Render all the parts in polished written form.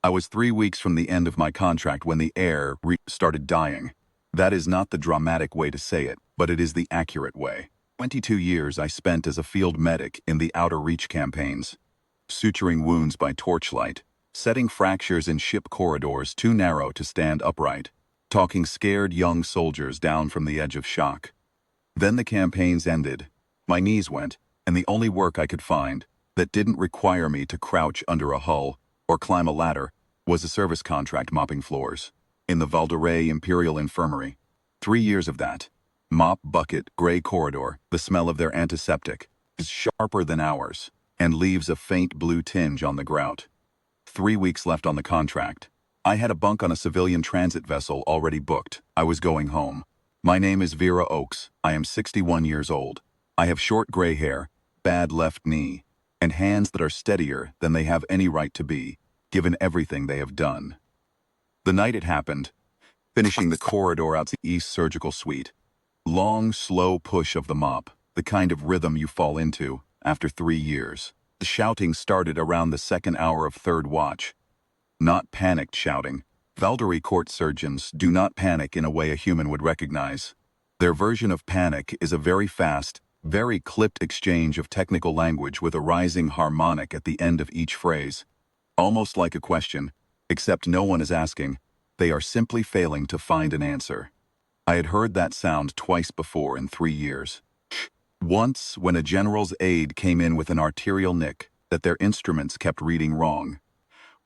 I was 3 weeks from the end of my contract when the heir started dying. That is not the dramatic way to say it, but it is the accurate way. 22 years I spent as a field medic in the Outer Reach campaigns, suturing wounds by torchlight, setting fractures in ship corridors too narrow to stand upright, talking scared young soldiers down from the edge of shock. Then the campaigns ended. My knees went, and the only work I could find that didn't require me to crouch under a hull or climb a ladder was a service contract mopping floors in the Valdorei Imperial Infirmary. 3 years of that. Mop, bucket, gray corridor, the smell of their antiseptic is sharper than ours and leaves a faint blue tinge on the grout. 3 weeks left on the contract. I had a bunk on a civilian transit vessel already booked. I was going home. My name is Vera Oakes. I am 61 years old. I have short gray hair, bad left knee, and hands that are steadier than they have any right to be, given everything they have done. The night it happened, finishing the corridor out to the East Surgical Suite. Long, slow push of the mop, the kind of rhythm you fall into after 3 years. The shouting started around the second hour of third watch. Not panicked shouting. Valdorei court surgeons do not panic in a way a human would recognize. Their version of panic is a very fast, very clipped exchange of technical language with a rising harmonic at the end of each phrase. Almost like a question, except no one is asking. They are simply failing to find an answer. I had heard that sound twice before in 3 years. Once, when a general's aide came in with an arterial nick that their instruments kept reading wrong.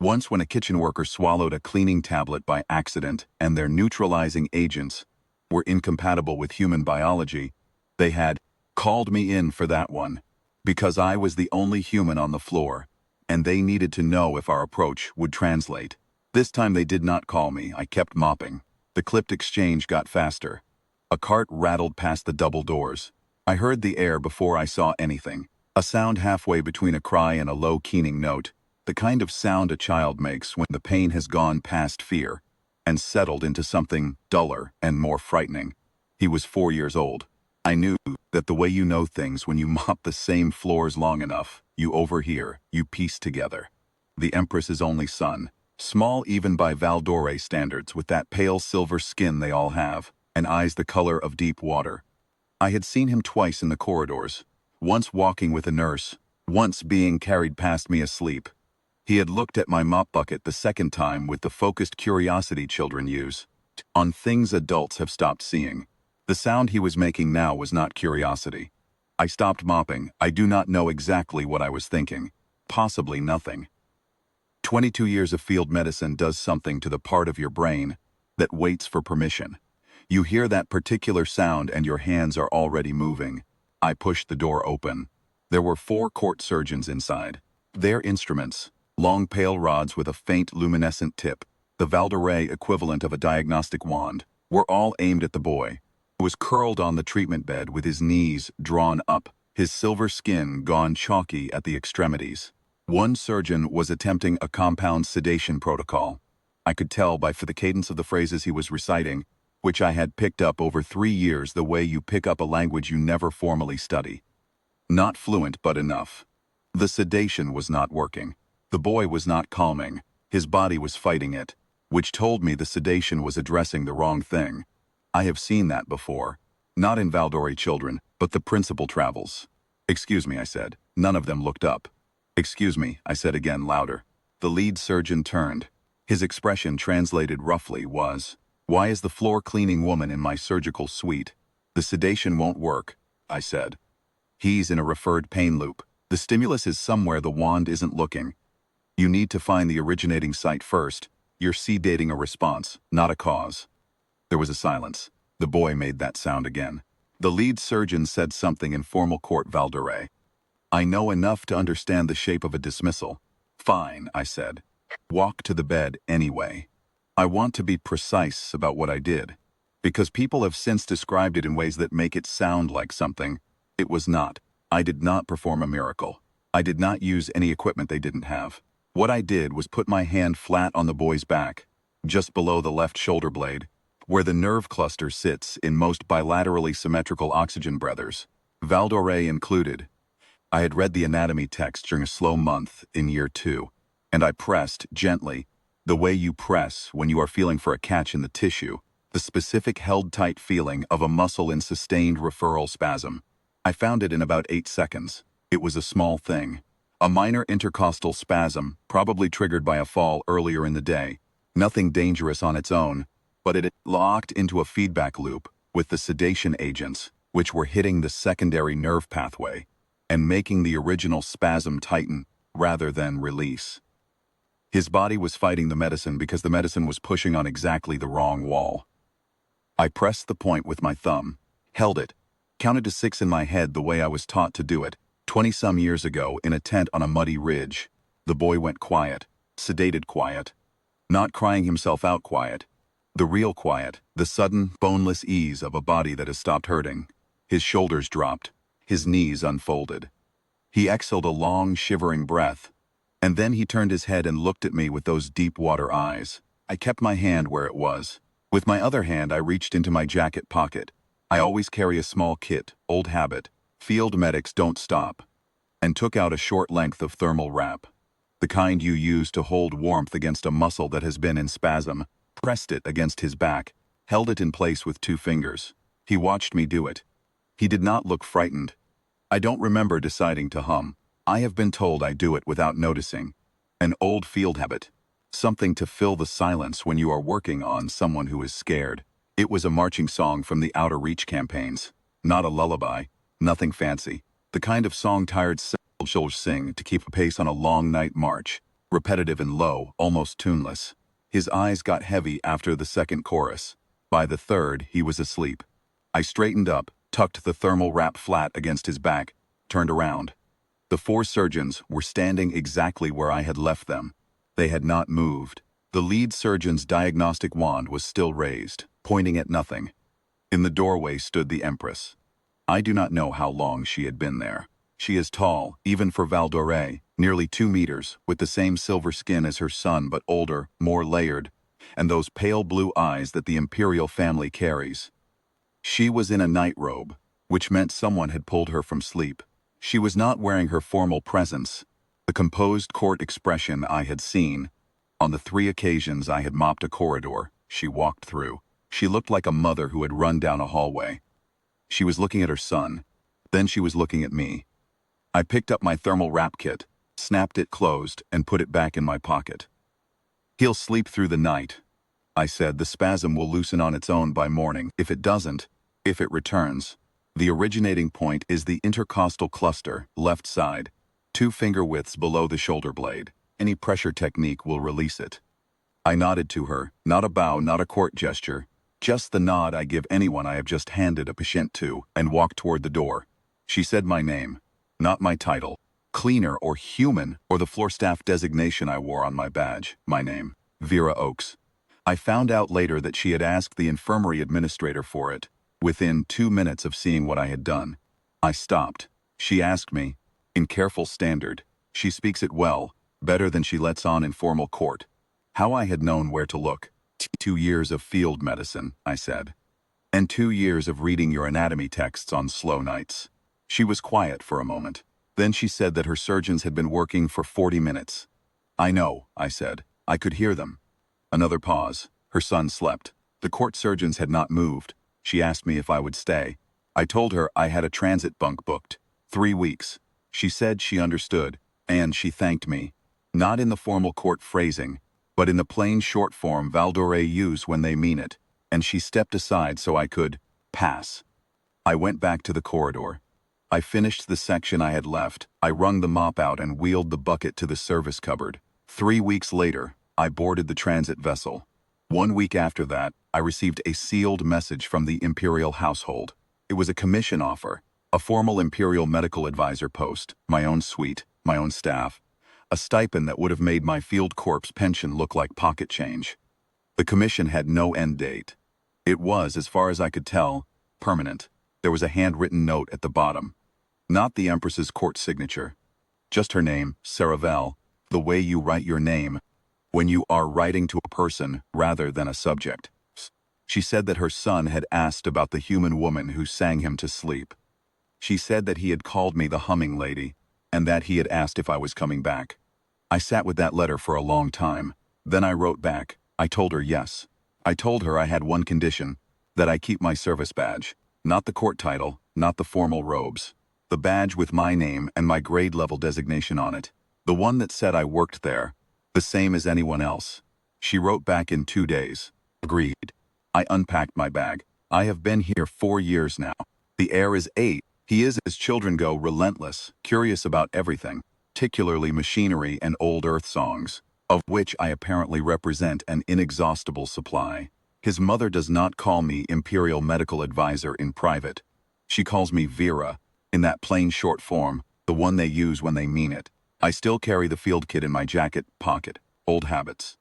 Once when a kitchen worker swallowed a cleaning tablet by accident and their neutralizing agents were incompatible with human biology. They had called me in for that one, because I was the only human on the floor, and they needed to know if our approach would translate. This time they did not call me. I kept mopping. The clipped exchange got faster. A cart rattled past the double doors. I heard the air before I saw anything. A sound halfway between a cry and a low keening note. The kind of sound a child makes when the pain has gone past fear and settled into something duller and more frightening. He was 4 years old. I knew that the way you know things when you mop the same floors long enough, you overhear, you piece together. The empress's only son, small even by Valdorei standards, with that pale silver skin they all have, and eyes the color of deep water. I had seen him twice in the corridors, once walking with a nurse, once being carried past me asleep. He had looked at my mop bucket the second time with the focused curiosity children use, on things adults have stopped seeing. The sound he was making now was not curiosity. I stopped mopping. I do not know exactly what I was thinking. Possibly nothing. 22 years of field medicine does something to the part of your brain that waits for permission. You hear that particular sound and your hands are already moving. I pushed the door open. There were 4 court surgeons inside. Their instruments, long pale rods with a faint luminescent tip, the Valdorei equivalent of a diagnostic wand, were all aimed at the boy, who was curled on the treatment bed with his knees drawn up, his silver skin gone chalky at the extremities. One surgeon was attempting a compound sedation protocol. I could tell by the cadence of the phrases he was reciting, which I had picked up over 3 years the way you pick up a language you never formally study. Not fluent, but enough. The sedation was not working. The boy was not calming. His body was fighting it, which told me the sedation was addressing the wrong thing. I have seen that before. Not in Valdorei children, but the principal travels. "Excuse me," I said. None of them looked up. "Excuse me," I said again louder. The lead surgeon turned. His expression, translated roughly, was, "Why is the floor cleaning woman in my surgical suite?" "The sedation won't work," I said. "He's in a referred pain loop. The stimulus is somewhere the wand isn't looking. You need to find the originating site first. You're sedating a response, not a cause." There was a silence. The boy made that sound again. The lead surgeon said something in formal court Valdorei. I know enough to understand the shape of a dismissal. "Fine," I said. "Walk to the bed anyway." I want to be precise about what I did, because people have since described it in ways that make it sound like something it was not. I did not perform a miracle. I did not use any equipment they didn't have. What I did was put my hand flat on the boy's back, just below the left shoulder blade, where the nerve cluster sits in most bilaterally symmetrical oxygen breathers, Valdorei included. I had read the anatomy text during a slow month in year 2, and I pressed, gently, The way you press when you are feeling for a catch in the tissue, the specific held-tight feeling of a muscle in sustained referral spasm. I found it in about 8 seconds. It was a small thing. A minor intercostal spasm, probably triggered by a fall earlier in the day. Nothing dangerous on its own, but it locked into a feedback loop with the sedation agents, which were hitting the secondary nerve pathway and making the original spasm tighten rather than release. His body was fighting the medicine because the medicine was pushing on exactly the wrong wall. I pressed the point with my thumb, held it, counted to 6 in my head the way I was taught to do it, 20-some years ago in a tent on a muddy ridge. The boy went quiet, sedated quiet, not crying himself out quiet. The real quiet, the sudden, boneless ease of a body that has stopped hurting. His shoulders dropped, his knees unfolded. He exhaled a long, shivering breath, and then he turned his head and looked at me with those deep water eyes. I kept my hand where it was. With my other hand, I reached into my jacket pocket. I always carry a small kit, old habit, field medics don't stop, and took out a short length of thermal wrap. The kind you use to hold warmth against a muscle that has been in spasm. Pressed it against his back, held it in place with 2 fingers. He watched me do it. He did not look frightened. I don't remember deciding to hum. I have been told I do it without noticing. An old field habit. Something to fill the silence when you are working on someone who is scared. It was a marching song from the Outer Reach campaigns. Not a lullaby, nothing fancy. The kind of song tired soldiers sing to keep pace on a long night march. Repetitive and low, almost tuneless. His eyes got heavy after the second chorus. By the third, he was asleep. I straightened up, tucked the thermal wrap flat against his back, turned around. The 4 surgeons were standing exactly where I had left them. They had not moved. The lead surgeon's diagnostic wand was still raised, pointing at nothing. In the doorway stood the empress. I do not know how long she had been there. She is tall, even for Valdorei, nearly 2 meters, with the same silver skin as her son but older, more layered, and those pale blue eyes that the imperial family carries. She was in a night robe, which meant someone had pulled her from sleep. She was not wearing her formal presence, the composed court expression I had seen. On the 3 occasions I had mopped a corridor, she walked through. She looked like a mother who had run down a hallway. She was looking at her son. Then she was looking at me. I picked up my thermal wrap kit, snapped it closed, and put it back in my pocket. He'll sleep through the night. I said the spasm will loosen on its own by morning. If it doesn't, if it returns. The originating point is the intercostal cluster, left side, 2 finger widths below the shoulder blade. Any pressure technique will release it. I nodded to her, not a bow, not a court gesture, just the nod I give anyone I have just handed a patient to, and walked toward the door. She said my name, not my title, cleaner or human or the floor staff designation I wore on my badge, my name, Vera Oakes. I found out later that she had asked the infirmary administrator for it, within 2 minutes of seeing what I had done. I stopped. She asked me, in careful standard, she speaks it well, better than she lets on in formal court, how I had known where to look. 2 years of field medicine, I said. And 2 years of reading your anatomy texts on slow nights. She was quiet for a moment. Then she said that her surgeons had been working for 40 minutes. I know, I said. I could hear them. Another pause. Her son slept. The court surgeons had not moved. She asked me if I would stay. I told her I had a transit bunk booked. 3 weeks. She said she understood, and she thanked me. Not in the formal court phrasing, but in the plain short form Valdorei use when they mean it, and she stepped aside so I could pass. I went back to the corridor. I finished the section I had left. I wrung the mop out and wheeled the bucket to the service cupboard. 3 weeks later, I boarded the transit vessel. 1 week after that, I received a sealed message from the imperial household. It was a commission offer, a formal imperial medical advisor post, my own suite, my own staff, a stipend that would have made my field corps pension look like pocket change. The commission had no end date. It was, as far as I could tell, permanent. There was a handwritten note at the bottom. Not the Empress's court signature. Just her name, Saravel, the way you write your name when you are writing to a person rather than a subject. She said that her son had asked about the human woman who sang him to sleep. She said that he had called me the humming lady, and that he had asked if I was coming back. I sat with that letter for a long time. Then I wrote back. I told her yes. I told her I had one condition, that I keep my service badge. Not the court title, not the formal robes. The badge with my name and my grade level designation on it. The one that said I worked there, the same as anyone else. She wrote back in 2 days. Agreed. I unpacked my bag. I have been here 4 years now. The heir is 8. He is, as children go, relentless, curious about everything, particularly machinery and old earth songs, of which I apparently represent an inexhaustible supply. His mother does not call me Imperial Medical Advisor in private. She calls me Vera, in that plain short form, the one they use when they mean it. I still carry the field kit in my jacket pocket. Old habits.